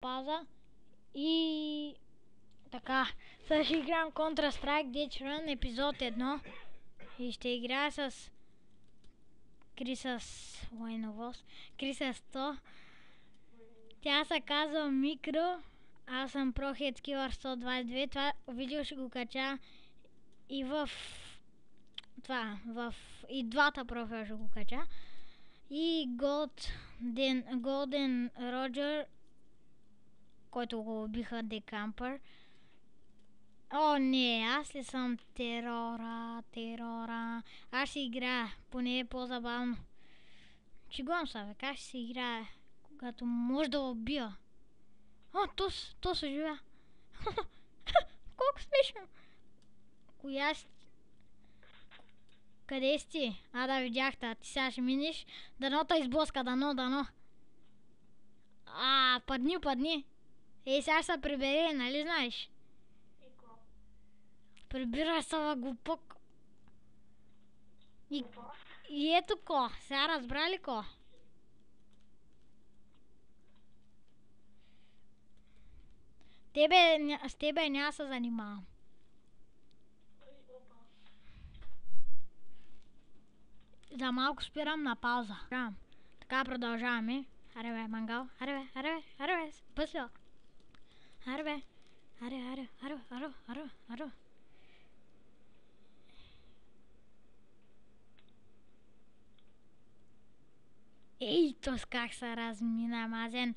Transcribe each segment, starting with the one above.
пауза и така. Сега ще играем Counter-Strike Ditch Run епизод 1 и ще играя с Крисас Лайновоз. Крисас 100. Тя се казва Микро. Аз съм ProHeadKiller 122. Това видео ще го кача и в и двата профила ще го кача. И Golden Roger, който го убиха Декампър. О, не, аз ли съм терора. Аз ще играя, поне е по-забавно. Чигувам се, бе, как ще се играе, когато може да убия. О, то се живя. Колко смешно. Коя си? Къде си ти? Да, видяхте, а ти сега ще минеш. Дано те изблъска, дано. Падни. Сега ще се прибере, нали знаеш? Прибирай се, бе, глупак. И ето ко, сега разбрали ко? С тебе няма се занимавам. За малко спирам на пауза. Така продължаваме. Аре бе, мангал. Аре бе, бързо. Аре бе. Аре. Ей, тос как се размина, мазен.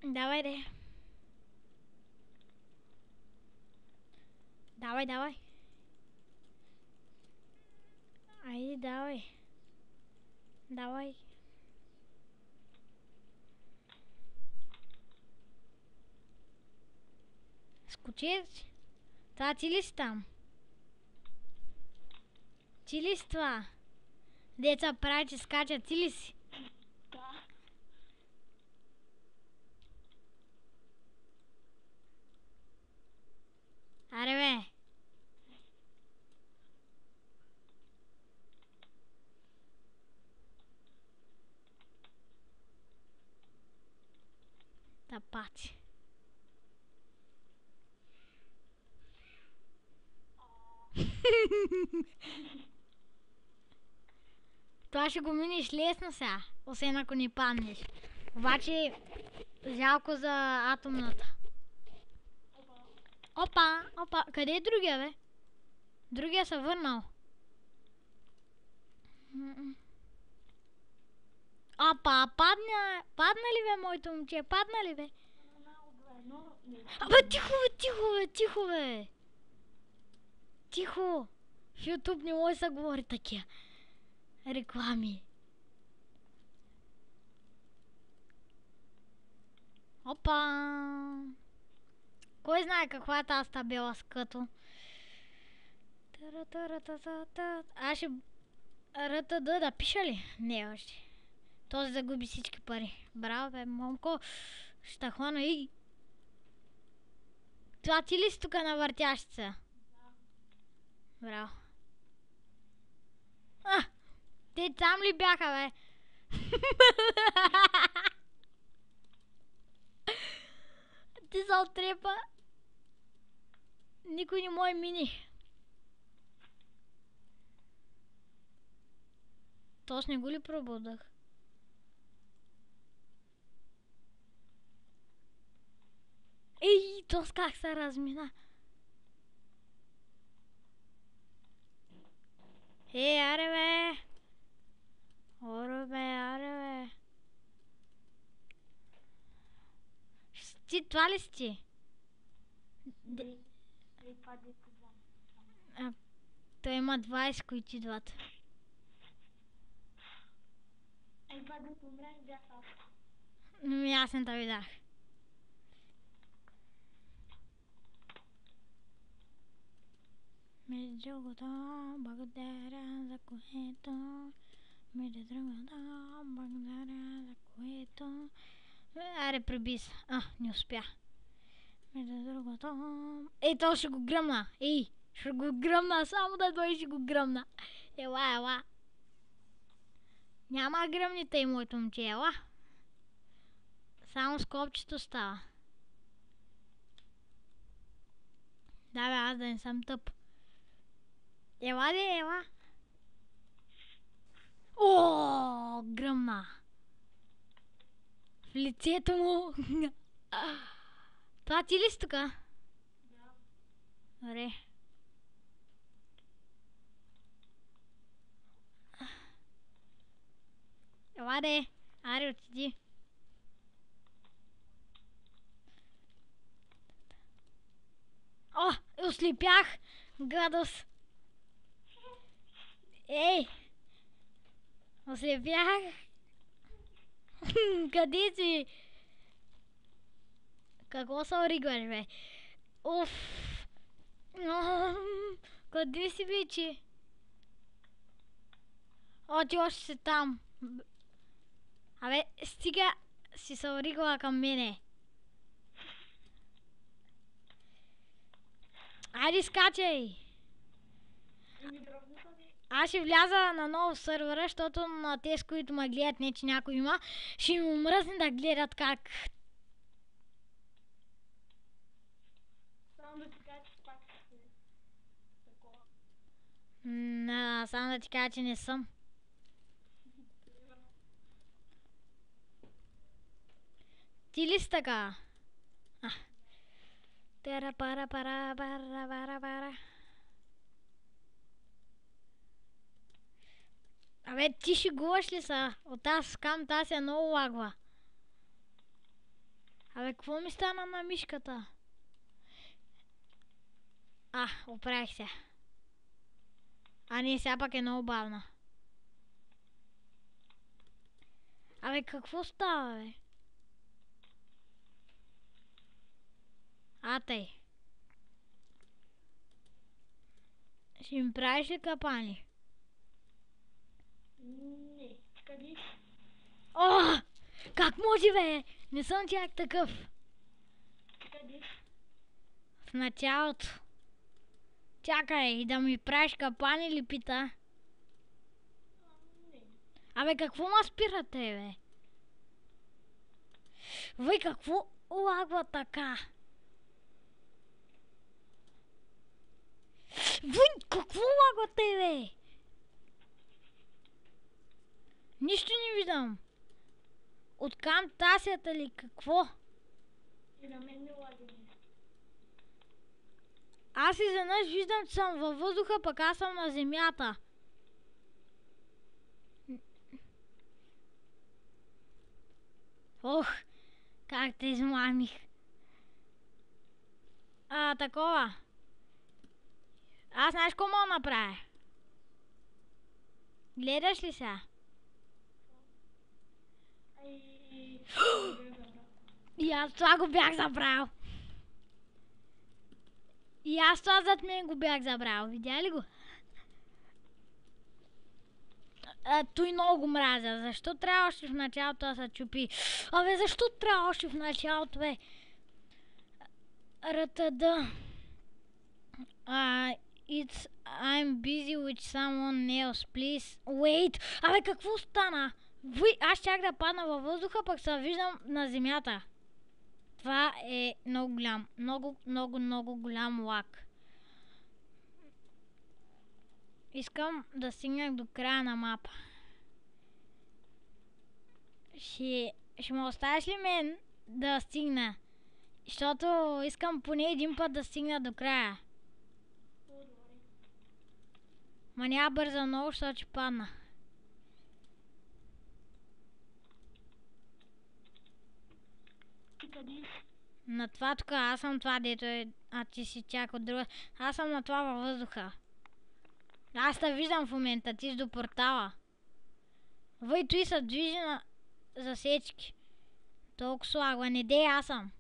Давай, де. Давай. Айде, давай. Скочи. Това ти ли си там? Ти ли си това? Деца прави, че скачат, ти ли си? Да. Аре бе. Да пати. Това ще го минеш лесно сега, освен ако не паднеш. Обаче, жалко за атомната. Опа, къде е другия, бе? Другия се върнал. Падна ли, бе, моето момче? Падна ли, бе? Тихо, бе! Тихо! В YouTube не може да се говори такива реклами. Опа! Кой знае каква е тази табела с като? Аз ще РТД да пиша ли? Не още. Този загуби всички пари. Браво, бе, момко. Ще хвана и... Това ти ли си тук на въртящица? Браво. Те там ли бяха, бе? Ти се отрепа. Никой не може мини. Тоест не го ли пробудах? Ей, тос как се размина? Аре бе! Аре бе! Ти, това ли си ти? Той има 20, които идват. Аз не те видях. Между другото, благодаря за което. Аре, преби се. Не успя. Между другото... Ей, то ще го гръмна. Ще го гръмна. Само да дойде ще го гръмна. Ела. Няма гръмните и моето момче, ела. Само с копчето става. Да бе, аз да не съм тъп. Ела де, ела. О, гръмна. В лицето му. Това ти ли си тука? Да. Добре. Ела де, аре отиди. О, ослепях! Гадост! Ей! Ослепях! Къде си? Какво се оригваш, бе? Уф! Къде си, вече? О, ти още си там. Абе, стига си се оригвала към мене. Айде, скачай! Аз ще вляза на нов сървър, защото на тези, които ме гледат, не че някой има, ще им омръзне да гледат как. Само да ти кажа, че пак ще такова. Само да ти кажа, че не съм. Ти ли си така? Тера пара пара пара пара пара. Абе, ти шегуваш ли са? От тази скам, тази е много лагва. Абе, какво ми стана на мишката? Оправих се. Не, сега пак е много бавна. Абе, какво става, бе? Тъй. Ще ми правиш ли капани? Не, къде? О! Как може, бе? Не съм чак такъв. Къде? В началото. Чакай, да ми правиш капани ли, пита? Не. Абе, какво ма спирате, бе? Вай, какво лагва така? Вай, какво лагвате, бе? Нищо не виждам. Откам тасята ли? Какво? И на мен не лаги. Аз изведнъж виждам, че съм във въздуха, пък аз съм на земята. Ох, как те измамих. Такова. Аз знаеш какво мога да направя? Гледаш ли сега? И аз това го бях забрал. И аз това зад мен го бях забрал. Видя ли го? Той много го мразя. Защо трябва още в началото да се чупи? Абе, защо трябва още в началото, бе? РТД. I'm busy with someone else, please. Wait! Абе, какво стана? Аз чак да падна във въздуха, пък се виждам на земята. Това е много голям. Много голям лак. Искам да стигнах до края на мапа. Ще ме оставиш ли мен да стигна? Защото искам поне един път да стигна до края. Ма няма бърза много, защото ще падна. Ти къде? На това тук, аз съм това, дето е, ти си чак от друга. Аз съм на това във въздуха. Аз те виждам в момента, ти си до портала. Той се движи на засечки. Толкова слагва, не дей, аз съм.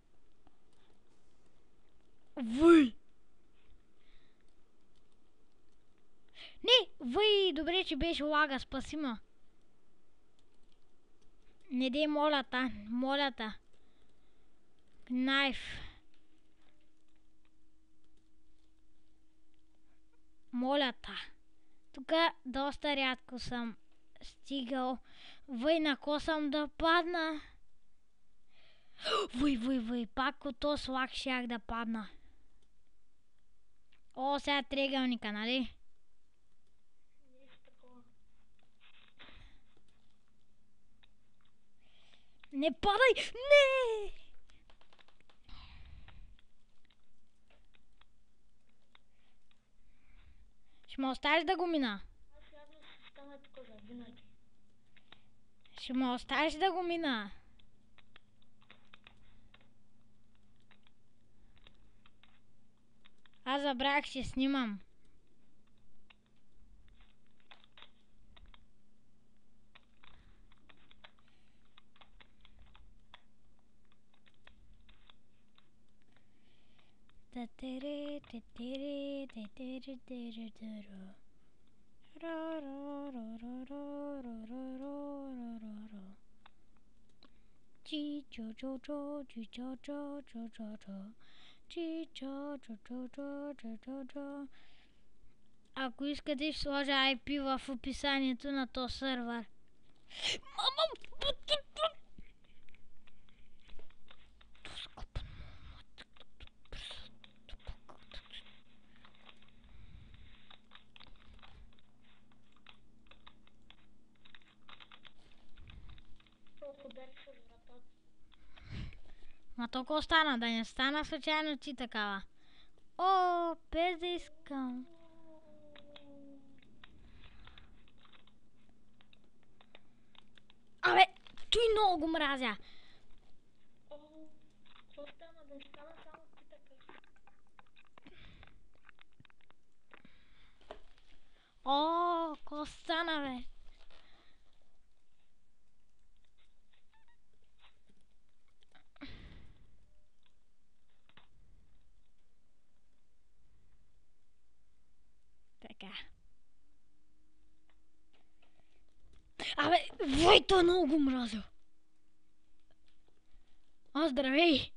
Не, добре, че беше лага, спаси ма. Не дей, моля те. Найф. Моля те. Тук доста рядко съм стигал. На ко съм да падна. Вой, пак от този слаг щях да падна. О, сега триъгълника, нали? Нещо такова. Не падай! Не! Ще ме оставиш да го мина? Аз явно ще стана тук за винаги. Ще ме оставиш да го мина? Аз забравях, ще снимам. Ако искате, ще сложа IP в описанието на този сервер. Мама! Толкова бях с вратата. Ма толкова стана, да не стана случайно ти такава. О, без да искам. Абе, той много го мразя. О, какво стана? Да не стана само ти така. О, какво стана, бе? Така. Абе, Войто много го мразя. О, здравей!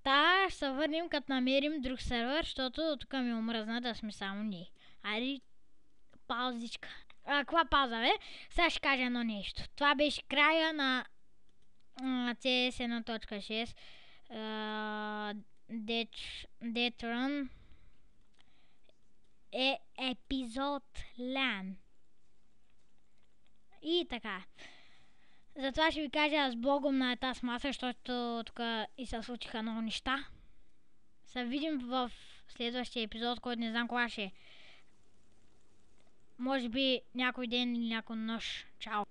Та, ще се върнем като намерим друг сервер, защото тук ми омръзна да сме само ние. Айде, паузичка. Каква пауза, бе? Сега ще кажа едно нещо. Това беше края на CS 1.6. Death Run е епизод LAN. И така. Затова ще ви кажа с Богом на тази маса, защото тук и се случиха много неща. Се видим в следващия епизод, който не знам кога ще е. Може би някой ден или някой нощ. Чао!